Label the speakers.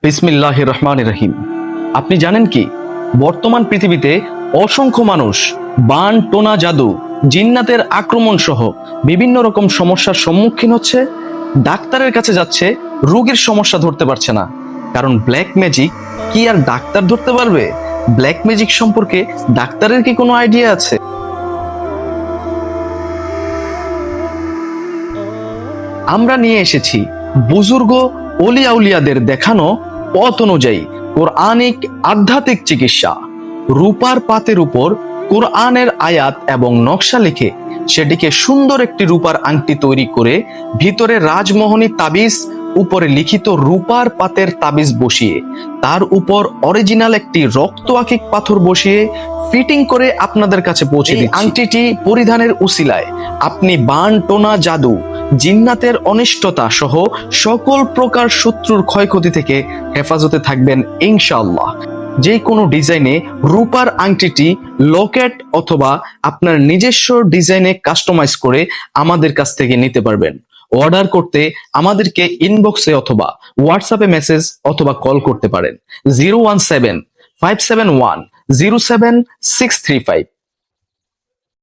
Speaker 1: বিসমিল্লাহির রহমানির রহিম। আপনি জানেন কি, বর্তমান পৃথিবীতে অসংখ্য মানুষ বান, টোনা, জাদু, জিন্নাতের আক্রমণ সহ বিভিন্ন রকম সমস্যার সম্মুখীন হচ্ছে। ডাক্তারের কাছে যাচ্ছে, রোগীর সমস্যা ধরতে পারছে না। কারণ ব্ল্যাক ম্যাজিক কি আর ডাক্তার ধরতে পারবে? ব্ল্যাক ম্যাজিক সম্পর্কে ডাক্তারের কি কোনো আইডিয়া আছে? আমরা নিয়ে এসেছি বুজুর্গ অলি আউলিয়াদের দেখানো পথ অনুযায়ী কোরআনিক আধ্যাত্মিক চিকিৎসা। রূপার পাতের উপর কোরআনের আয়াত এবং নকশা লিখে সেটিকে সুন্দর একটি রূপার আংটি তৈরি করে ভিতরে রাজমোহনী তাবিজ, উপরে লিখিত রূপার পাতের তাবিজ বসিয়ে তার উপর অরিজিনাল একটি রক্ত আকিক পাথর বসিয়ে ফিটিং করে আপনাদের কাছে পৌঁছে দিচ্ছি। আংটিটি পরিধানের উসিলায় আপনি বান, টোনা, জাদু, জিন্নাতের অনিষ্টতা সহ সকল প্রকার শত্রুর ক্ষয়ক্ষতি থেকে হেফাজতে থাকবেন ইনশাআল্লাহ। যে কোনো ডিজাইনে রূপার আংটিটি লকেট অথবা আপনার নিজস্ব ডিজাইনে কাস্টমাইজ করে আমাদের কাছ থেকে নিতে পারবেন। অর্ডার করতে আমাদেরকে ইনবক্সে অথবা হোয়াটসঅ্যাপে মেসেজ অথবা কল করতে পারেন 017-571-07635।